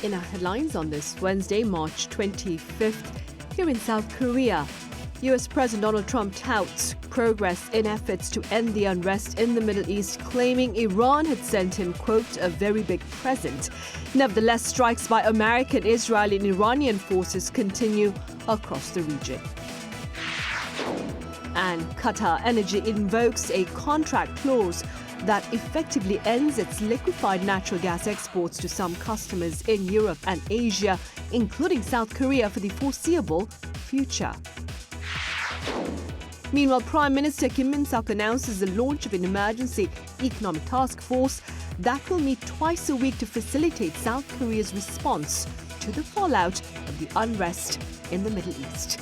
In our headlines on this Wednesday, March 25th, here in South Korea, US President Donald Trump touts progress in efforts to end the unrest in the Middle East, claiming Iran had sent him, quote, a very big present. Nevertheless, strikes by American, Israeli and Iranian forces continue across the region. And Qatar Energy invokes a contract clause that effectively ends its liquefied natural gas exports to some customers in Europe and Asia, including South Korea, for the foreseeable future. Meanwhile, Prime Minister Kim Min-seok announces the launch of an emergency economic task force that will meet twice a week to facilitate South Korea's response to the fallout of the unrest in the Middle East.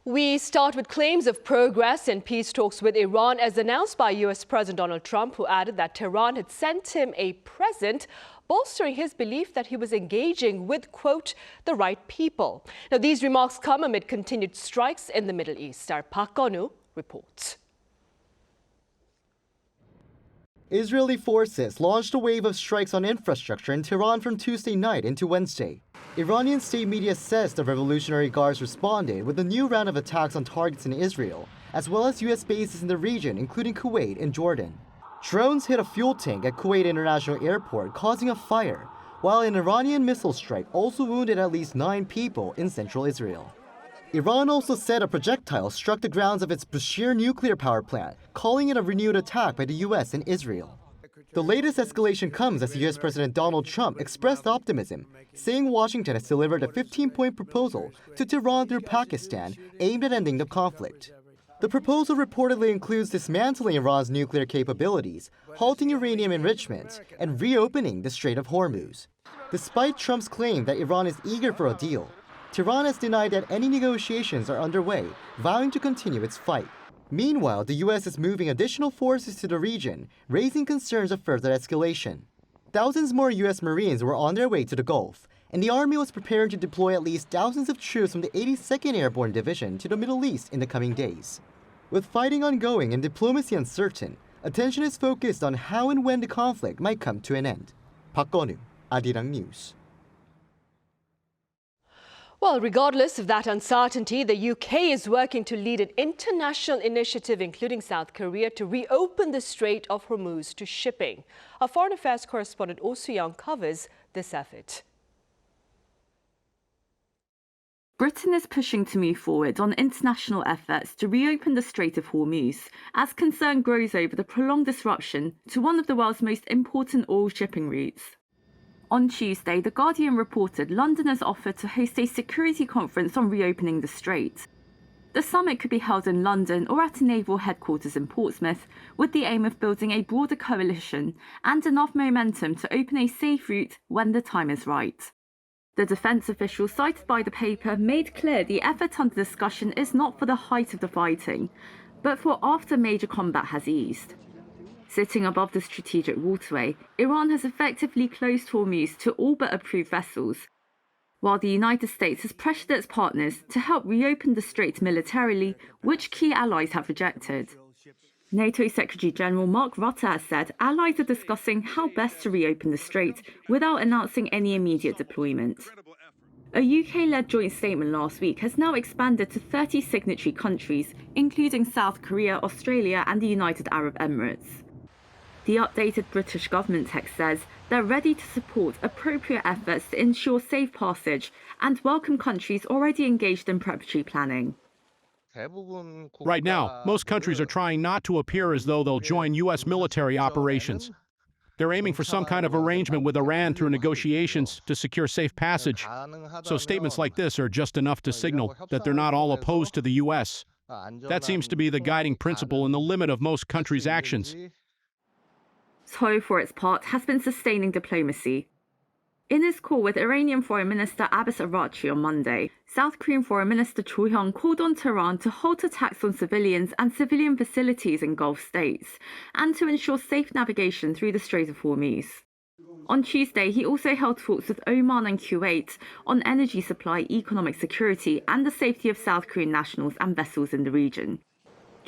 We start with claims of progress in peace talks with Iran as announced by US President Donald Trump, who added that Tehran had sent him a present, bolstering his belief that he was engaging with, quote, the right people. Now, these remarks come amid continued strikes in the Middle East. Our Park Gonu reports. Israeli forces launched a wave of strikes on infrastructure in Tehran from Tuesday night into Wednesday. Iranian state media says the Revolutionary Guards responded with a new round of attacks on targets in Israel, as well as US bases in the region, including Kuwait and Jordan. Drones hit a fuel tank at Kuwait International Airport, causing a fire, while an Iranian missile strike also wounded at least 9 people in central Israel. Iran also said a projectile struck the grounds of its Bushehr nuclear power plant, calling it a renewed attack by the US and Israel. The latest escalation comes as US President Donald Trump expressed optimism, saying Washington has delivered a 15-point proposal to Tehran through Pakistan aimed at ending the conflict. The proposal reportedly includes dismantling Iran's nuclear capabilities, halting uranium enrichment, and reopening the Strait of Hormuz. Despite Trump's claim that Iran is eager for a deal, Tehran has denied that any negotiations are underway, vowing to continue its fight. Meanwhile, the US is moving additional forces to the region, raising concerns of further escalation. Thousands more US Marines were on their way to the Gulf, and the Army was preparing to deploy at least thousands of troops from the 82nd Airborne Division to the Middle East in the coming days. With fighting ongoing and diplomacy uncertain, attention is focused on how and when the conflict might come to an end. Park Gonu, Arirang News. Well, regardless of that uncertainty, the UK is working to lead an international initiative, including South Korea, to reopen the Strait of Hormuz to shipping. Our foreign affairs correspondent Oh Soo-young covers this effort. Britain is pushing to move forward on international efforts to reopen the Strait of Hormuz as concern grows over the prolonged disruption to one of the world's most important oil shipping routes. On Tuesday, The Guardian reported London has offered to host a security conference on reopening the strait. The summit could be held in London or at a naval headquarters in Portsmouth, with the aim of building a broader coalition and enough momentum to open a safe route when the time is right. The defence official cited by the paper made clear the effort under discussion is not for the height of the fighting, but for after major combat has eased. Sitting above the strategic waterway, Iran has effectively closed Hormuz to all but approved vessels, while the United States has pressured its partners to help reopen the strait militarily, which key allies have rejected. NATO Secretary General Mark Rutte has said allies are discussing how best to reopen the strait without announcing any immediate deployment. A UK-led joint statement last week has now expanded to 30 signatory countries, including South Korea, Australia and the United Arab Emirates. The updated British government text says they're ready to support appropriate efforts to ensure safe passage and welcome countries already engaged in preparatory planning. Right now, most countries are trying not to appear as though they'll join U.S. military operations. They're aiming for some kind of arrangement with Iran through negotiations to secure safe passage. So statements like this are just enough to signal that they're not all opposed to the U.S. That seems to be the guiding principle and the limit of most countries' actions. Seoul, for its part, has been sustaining diplomacy. In his call with Iranian Foreign Minister Abbas Araghchi on Monday, South Korean Foreign Minister Cho Hyun called on Tehran to halt attacks on civilians and civilian facilities in Gulf states, and to ensure safe navigation through the Strait of Hormuz. On Tuesday, he also held talks with Oman and Kuwait on energy supply, economic security, and the safety of South Korean nationals and vessels in the region.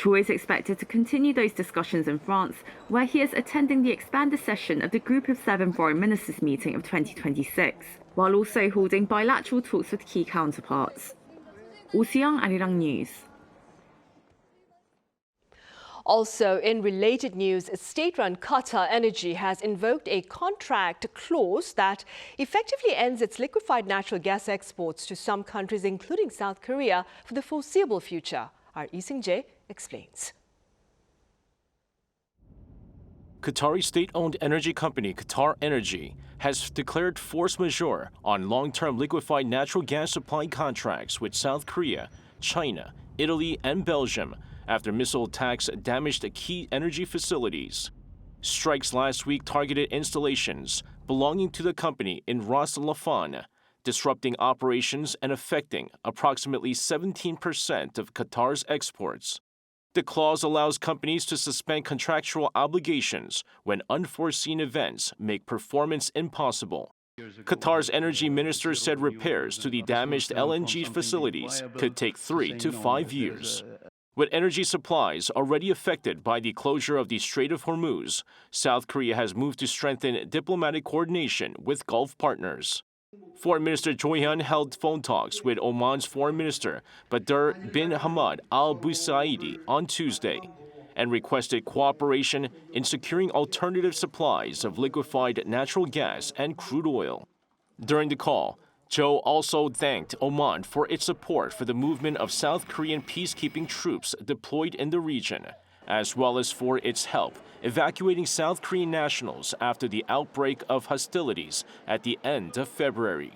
Choi is expected to continue those discussions in France, where he is attending the expanded session of the Group of 7 Foreign Ministers meeting of 2026, while also holding bilateral talks with key counterparts. Oh Soo-young, Arirang News. Also, in related news, state-run Qatar Energy has invoked a contract clause that effectively ends its liquefied natural gas exports to some countries, including South Korea, for the foreseeable future. Our Lee Seung-jae explains. Qatari state-owned energy company Qatar Energy has declared force majeure on long-term liquefied natural gas supply contracts with South Korea, China, Italy, and Belgium after missile attacks damaged key energy facilities. Strikes last week targeted installations belonging to the company in Ras Laffan, disrupting operations and affecting approximately 17% of Qatar's exports. The clause allows companies to suspend contractual obligations when unforeseen events make performance impossible. Qatar's energy minister said repairs to the damaged LNG facilities could take 3 to 5 years. With energy supplies already affected by the closure of the Strait of Hormuz, South Korea has moved to strengthen diplomatic coordination with Gulf partners. Foreign Minister Daejeon held phone talks with Oman's Foreign Minister Badr bin Hamad Al Busaidi on Tuesday and requested cooperation in securing alternative supplies of liquefied natural gas and crude oil. During the call, Joe also thanked Oman for its support for the movement of South Korean peacekeeping troops deployed in the region, as well as for its help evacuating South Korean nationals after the outbreak of hostilities at the end of February.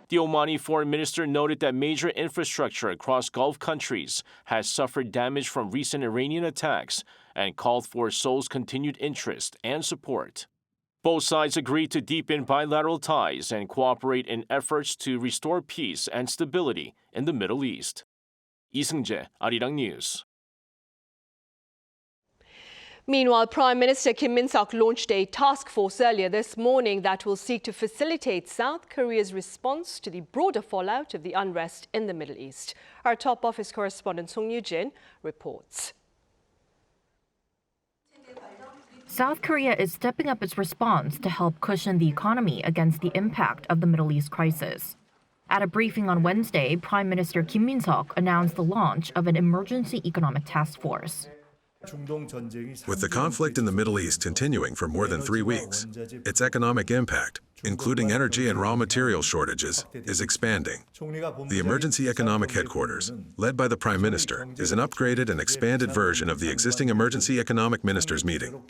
The Omani foreign minister noted that major infrastructure across Gulf countries has suffered damage from recent Iranian attacks and called for Seoul's continued interest and support. Both sides agreed to deepen bilateral ties and cooperate in efforts to restore peace and stability in the Middle East. Lee Seung-jae, Arirang News. Meanwhile, Prime Minister Kim Min-seok launched a task force earlier this morning that will seek to facilitate South Korea's response to the broader fallout of the unrest in the Middle East. Our top office correspondent Song Yu-jin reports. South Korea is stepping up its response to help cushion the economy against the impact of the Middle East crisis. At a briefing on Wednesday, Prime Minister Kim Min-seok announced the launch of an emergency economic task force. With the conflict in the Middle East continuing for more than 3 weeks, its economic impact, including energy and raw material shortages, is expanding. The Emergency Economic Headquarters, led by the Prime Minister, is an upgraded and expanded version of the existing Emergency Economic Ministers meeting.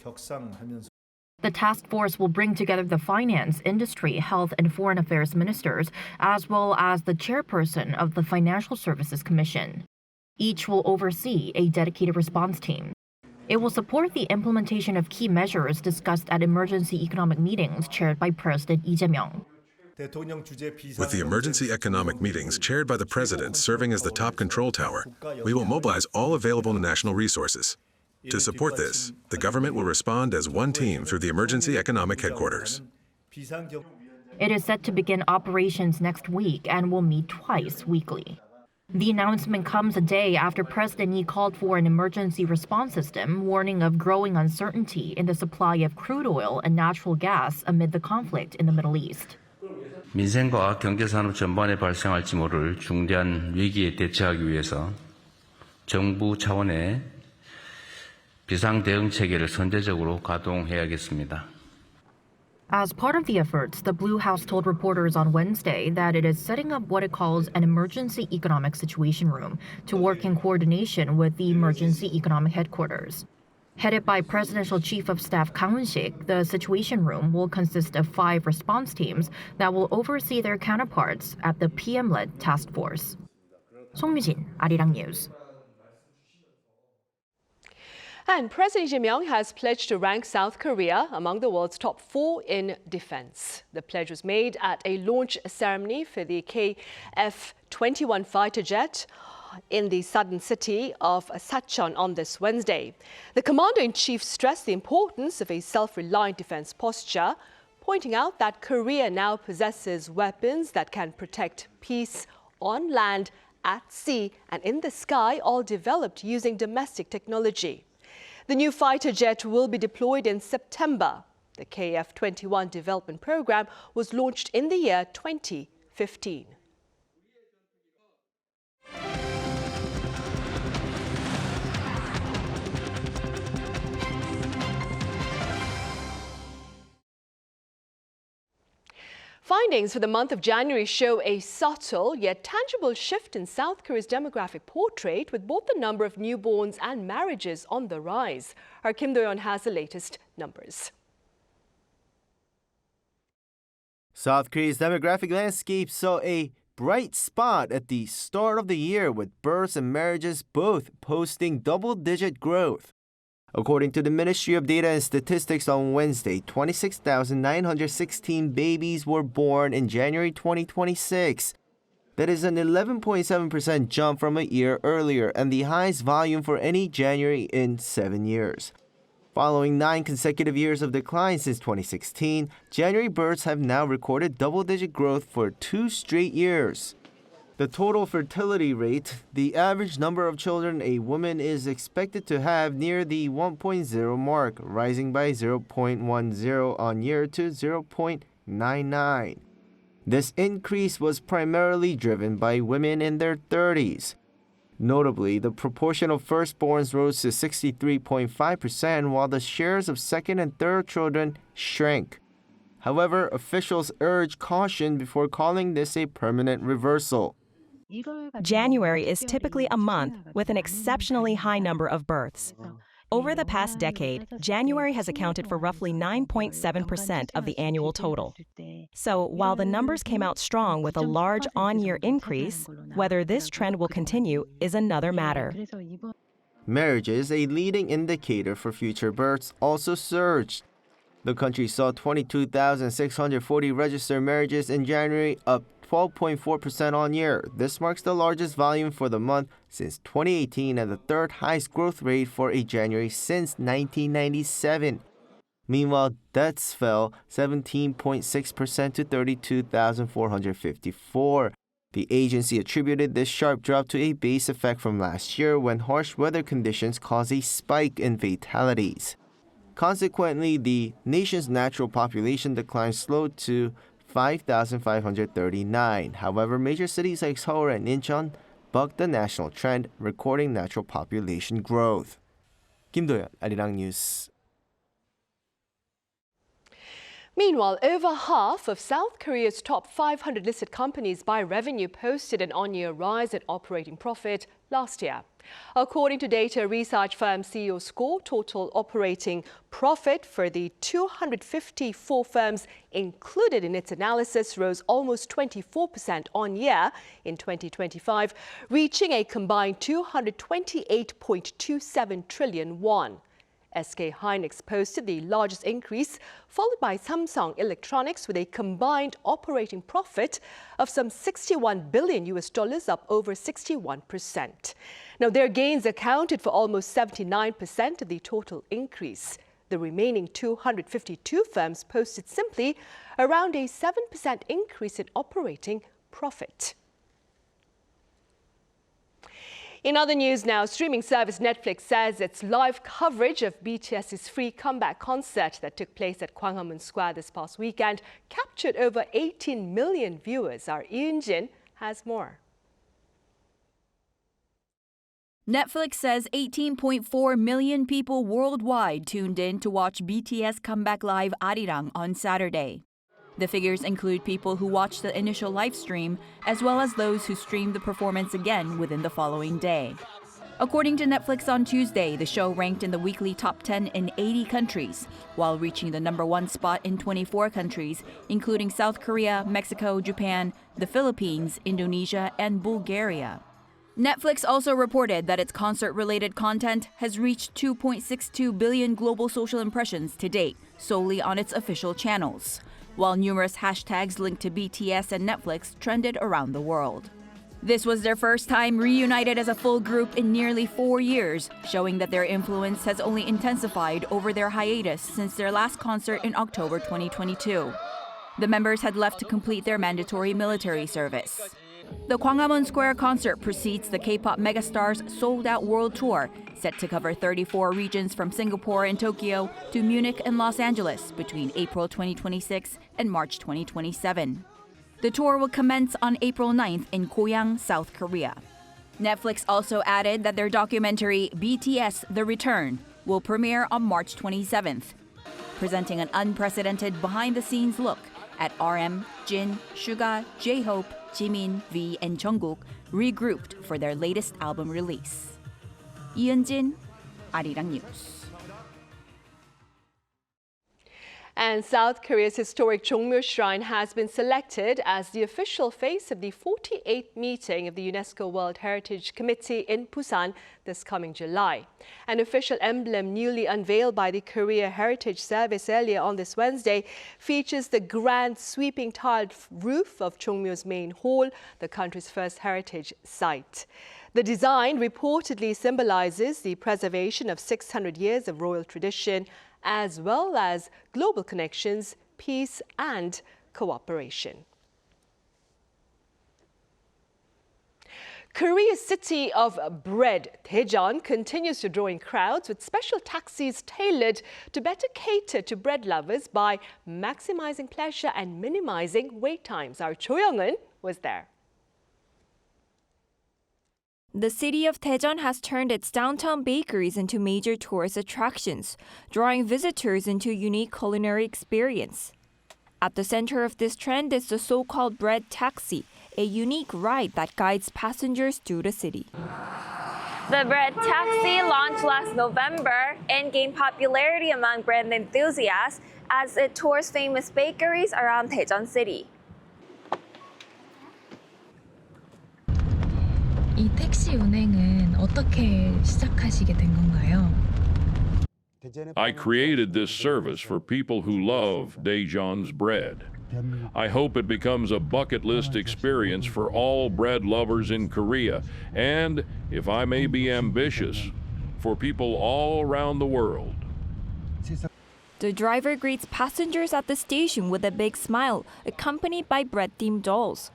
The task force will bring together the finance, industry, health, and foreign affairs ministers, as well as the chairperson of the Financial Services Commission. Each will oversee a dedicated response team. It will support the implementation of key measures discussed at emergency economic meetings chaired by President Lee Jae-myung. With the emergency economic meetings chaired by the President serving as the top control tower, we will mobilize all available national resources. To support this, the government will respond as one team through the Emergency Economic Headquarters. It is set to begin operations next week and will meet twice weekly. The announcement comes a day after President Lee called for an emergency response system, warning of growing uncertainty in the supply of crude oil and natural gas amid the conflict in the Middle East. 민생과 경제산업 전반에 발생할지 모를 중대한 위기에 대처하기 위해서 정부 차원의 비상대응 체계를 선제적으로 가동해야겠습니다. As part of the efforts, the Blue House told reporters on Wednesday that it is setting up what it calls an emergency economic situation room to work in coordination with the emergency economic headquarters. Headed by Presidential Chief of Staff Kang Eun-sik, the situation room will consist of 5 response teams that will oversee their counterparts at the PM-led task force. Song Yu-jin, Arirang News. And President Jae-myung has pledged to rank South Korea among the world's top 4 in defense. The pledge was made at a launch ceremony for the KF-21 fighter jet in the southern city of Sachon on this Wednesday. The commander-in-chief stressed the importance of a self-reliant defense posture, pointing out that Korea now possesses weapons that can protect peace on land at sea and in the sky, all developed using domestic technology. The new fighter jet will be deployed in September. The KF-21 development program was launched in the year 2015. Findings for the month of January show a subtle yet tangible shift in South Korea's demographic portrait, with both the number of newborns and marriages on the rise. Our Kim Do-yeon has the latest numbers. South Korea's demographic landscape saw a bright spot at the start of the year, with births and marriages both posting double-digit growth. According to the Ministry of Data and Statistics on Wednesday, 26,916 babies were born in January 2026. That is an 11.7% jump from a year earlier and the highest volume for any January in 7 years. Following 9 consecutive years of decline since 2016, January births have now recorded double-digit growth for 2 straight years. The total fertility rate, the average number of children a woman is expected to have, near the 1.0 mark, rising by 0.10 on year to 0.99. This increase was primarily driven by women in their 30s. Notably, the proportion of firstborns rose to 63.5%, while the shares of second and third children shrank. However, officials urge caution before calling this a permanent reversal. January is typically a month with an exceptionally high number of births. Over the past decade, January has accounted for roughly 9.7% of the annual total. So while the numbers came out strong with a large on-year increase, whether this trend will continue is another matter. Marriages, a leading indicator for future births, also surged. The country saw 22,640 registered marriages in January, up 12.4% on year. This marks the largest volume for the month since 2018 and the third highest growth rate for a January since 1997. Meanwhile, deaths fell 17.6% to 32,454. The agency attributed this sharp drop to a base effect from last year, when harsh weather conditions caused a spike in fatalities. Consequently, the nation's natural population decline slowed to 5,539. However, major cities like Seoul and Incheon bucked the national trend, recording natural population growth. Kim Do-yeon, Arirang News. Meanwhile, over half of South Korea's top 500 listed companies by revenue posted an on-year rise in operating profit last year. According to data research firm CEO Score, total operating profit for the 254 firms included in its analysis rose almost 24% on year in 2025, reaching a combined 228.27 trillion won. SK hynix posted the largest increase, followed by Samsung Electronics with a combined operating profit of some $61 billion, up over 61%. Now, their gains accounted for almost 79% of the total increase. The remaining 252 firms posted simply around a 7% increase in operating profit. In other news now, streaming service Netflix says its live coverage of BTS's free comeback concert that took place at Gwanghwamun Square this past weekend captured over 18 million viewers. Our Yoon-jin has more. Netflix says 18.4 million people worldwide tuned in to watch BTS comeback live Arirang on Saturday. The figures include people who watched the initial live stream, as well as those who streamed the performance again within the following day. According to Netflix on Tuesday, the show ranked in the weekly top 10 in 80 countries, while reaching the #1 spot in 24 countries, including South Korea, Mexico, Japan, the Philippines, Indonesia, and Bulgaria. Netflix also reported that its concert-related content has reached 2.62 billion global social impressions to date, solely on its official channels, while numerous hashtags linked to BTS and Netflix trended around the world. This was their first time reunited as a full group in nearly 4 years, showing that their influence has only intensified over their hiatus since their last concert in October 2022. The members had left to complete their mandatory military service. The Gwanghwamun Square concert precedes the K-pop megastar's sold-out world tour, set to cover 34 regions from Singapore and Tokyo to Munich and Los Angeles between April 2026 and March 2027. The tour will commence on April 9th in Goyang, South Korea. Netflix also added that their documentary BTS The Return will premiere on March 27th, presenting an unprecedented behind-the-scenes look at RM, Jin, Suga, J-Hope, Jimin, V, and Jungkook regrouped for their latest album release. 이은진, Arirang News. And South Korea's historic Jongmyo Shrine has been selected as the official face of the 48th meeting of the UNESCO World Heritage Committee in Busan this coming July. An official emblem newly unveiled by the Korea Heritage Service earlier on this Wednesday features the grand sweeping tiled roof of Jongmyo's main hall, the country's first heritage site. The design reportedly symbolizes the preservation of 600 years of royal tradition, as well as global connections, peace and cooperation. Korea's city of bread, Daejeon, continues to draw in crowds with special taxis tailored to better cater to bread lovers by maximizing pleasure and minimizing wait times. Our Cho Young-eun was there. The city of Daejeon has turned its downtown bakeries into major tourist attractions, drawing visitors into a unique culinary experience. At the center of this trend is the so-called bread taxi, a unique ride that guides passengers through the city. The bread taxi launched last November and gained popularity among bread enthusiasts as it tours famous bakeries around Daejeon city. 이 택시 운행은 어떻게 시작하시게 된 건가요? I created this service for people who love Daejeon's bread. I hope it becomes a bucket list experience for all bread lovers in Korea, and, if I may be ambitious, for people all around the world. The driver greets passengers at the station with a big smile, accompanied by bread-themed dolls.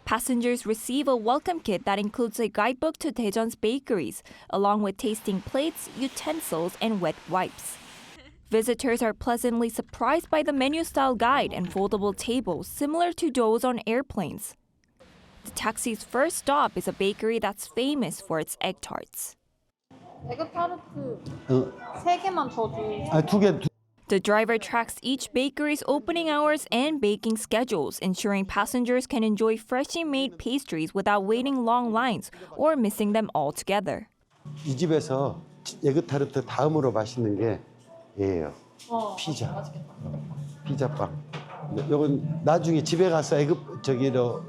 Passengers receive a welcome kit that includes a guidebook to Daejeon's bakeries, along with tasting plates, utensils, and wet wipes. Visitors are pleasantly surprised by the menu-style guide and foldable tables similar to those on airplanes. The taxi's first stop is a bakery that's famous for its egg tarts. The driver tracks each bakery's opening hours and baking schedules, ensuring passengers can enjoy freshly made pastries without waiting long lines or missing them altogether. 이 집에서 에그 타르트 다음으로 맛있는 게 얘예요. 피자. 피자빵. 요건 나중에 집에 가서 에어프라이어로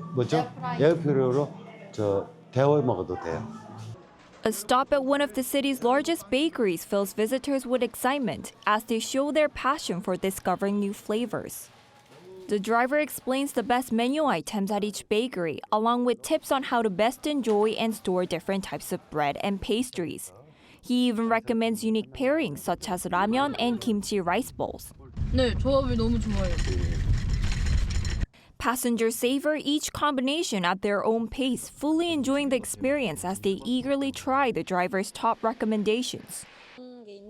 데워 먹어도 돼요. A stop at one of the city's largest bakeries fills visitors with excitement as they show their passion for discovering new flavors. The driver explains the best menu items at each bakery, along with tips on how to best enjoy and store different types of bread and pastries. He even recommends unique pairings such as ramen and kimchi rice bowls. 네, 조합이 너무 좋아요. Passengers savor each combination at their own pace, fully enjoying the experience as they eagerly try the driver's top recommendations.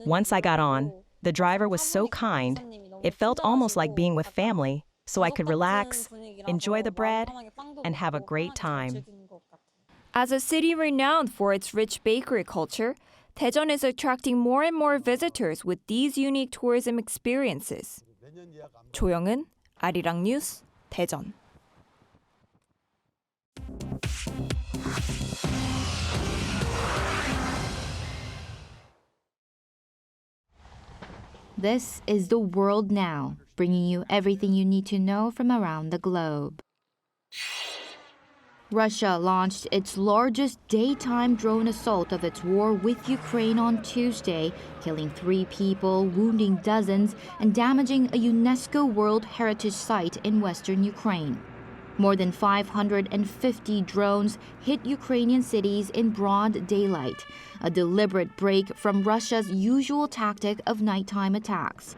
Once I got on, the driver was so kind, it felt almost like being with family, so I could relax, enjoy the bread, and have a great time. As a city renowned for its rich bakery culture, Daejeon is attracting more and more visitors with these unique tourism experiences. Cho Young-eun, Arirang News, Daejeon. This is The World Now, bringing you everything you need to know from around the globe. Russia launched its largest daytime drone assault of its war with Ukraine on Tuesday, killing 3 people, wounding dozens, and damaging a UNESCO World Heritage Site in western Ukraine. More than 550 drones hit Ukrainian cities in broad daylight, a deliberate break from Russia's usual tactic of nighttime attacks.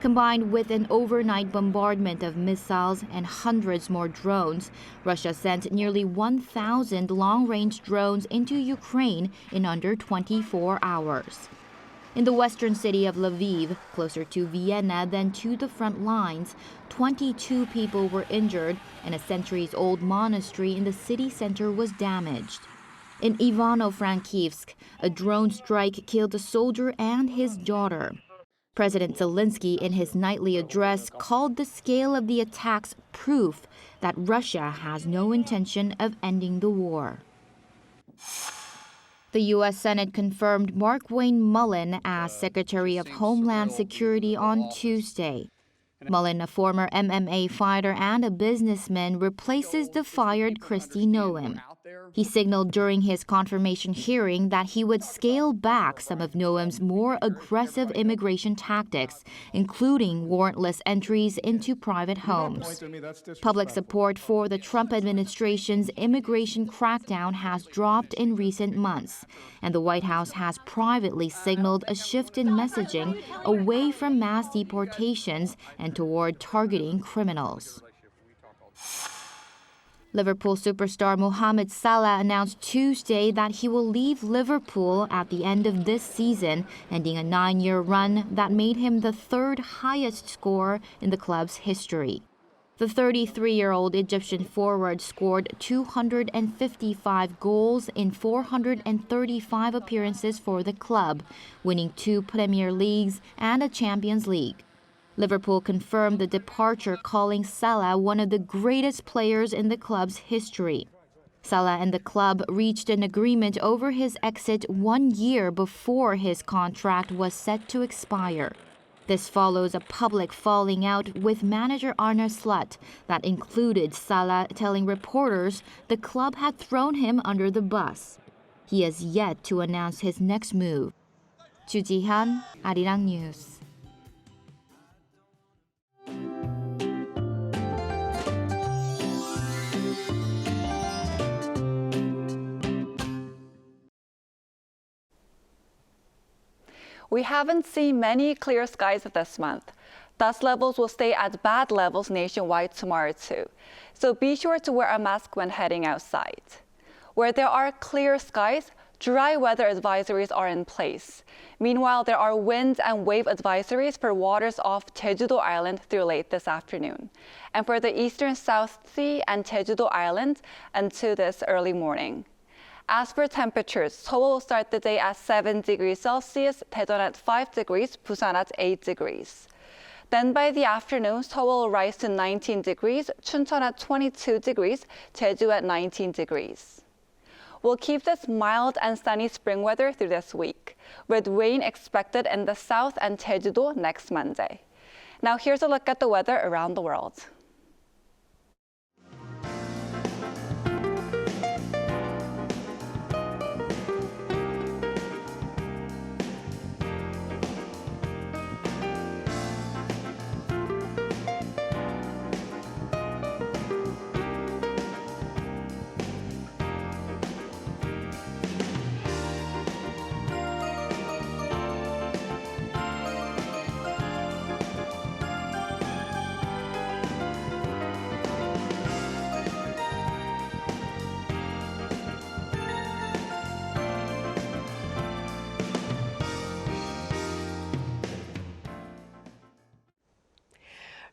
Combined with an overnight bombardment of missiles and hundreds more drones, Russia sent nearly 1,000 long-range drones into Ukraine in under 24 hours. In the western city of Lviv, closer to Vienna than to the front lines, 22 people were injured and a centuries-old monastery in the city center was damaged. In Ivano-Frankivsk, a drone strike killed a soldier and his daughter. President Zelensky, in his nightly address, called the scale of the attacks proof that Russia has no intention of ending the war. The U.S. Senate confirmed Markwayne Mullin as Secretary of Homeland Security on Tuesday. Mullin, a former MMA fighter and a businessman, replaces the fired Kristi Noem. He signaled during his confirmation hearing that he would scale back some of Noem's more aggressive immigration tactics, including warrantless entries into private homes. Public support for the Trump administration's immigration crackdown has dropped in recent months, and the White House has privately signaled a shift in messaging away from mass deportations and toward targeting criminals. Liverpool superstar Mohamed Salah announced Tuesday that he will leave Liverpool at the end of this season, ending a 9-year run that made him the third highest scorer in the club's history. The 33-year-old Egyptian forward scored 255 goals in 435 appearances for the club, winning 2 Premier Leagues and a Champions League. Liverpool confirmed the departure, calling Salah one of the greatest players in the club's history. Salah and the club reached an agreement over his exit 1 year before his contract was set to expire. This follows a public falling out with manager Arne Slot that included Salah telling reporters the club had thrown him under the bus. He has yet to announce his next move. Ju Ji-hyun, Arirang News. We haven't seen many clear skies this month. Dust levels will stay at bad levels nationwide tomorrow too, so be sure to wear a mask when heading outside. Where there are clear skies, dry weather advisories are in place. Meanwhile, there are wind and wave advisories for waters off Jeju-do Island through late this afternoon, and for the eastern South Sea and Jeju-do Island until this early morning. As for temperatures, Seoul will start the day at 7 degrees Celsius, Daejeon at 5 degrees, Busan at 8 degrees. Then by the afternoon, Seoul will rise to 19 degrees, Chuncheon at 22 degrees, Jeju at 19 degrees. We'll keep this mild and sunny spring weather through this week, with rain expected in the south and Jeju-do next Monday. Now here's a look at the weather around the world.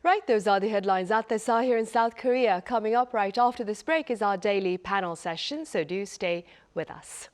Right, those are the headlines at this hour here in South Korea. Coming up right after this break is our daily panel session, so do stay with us.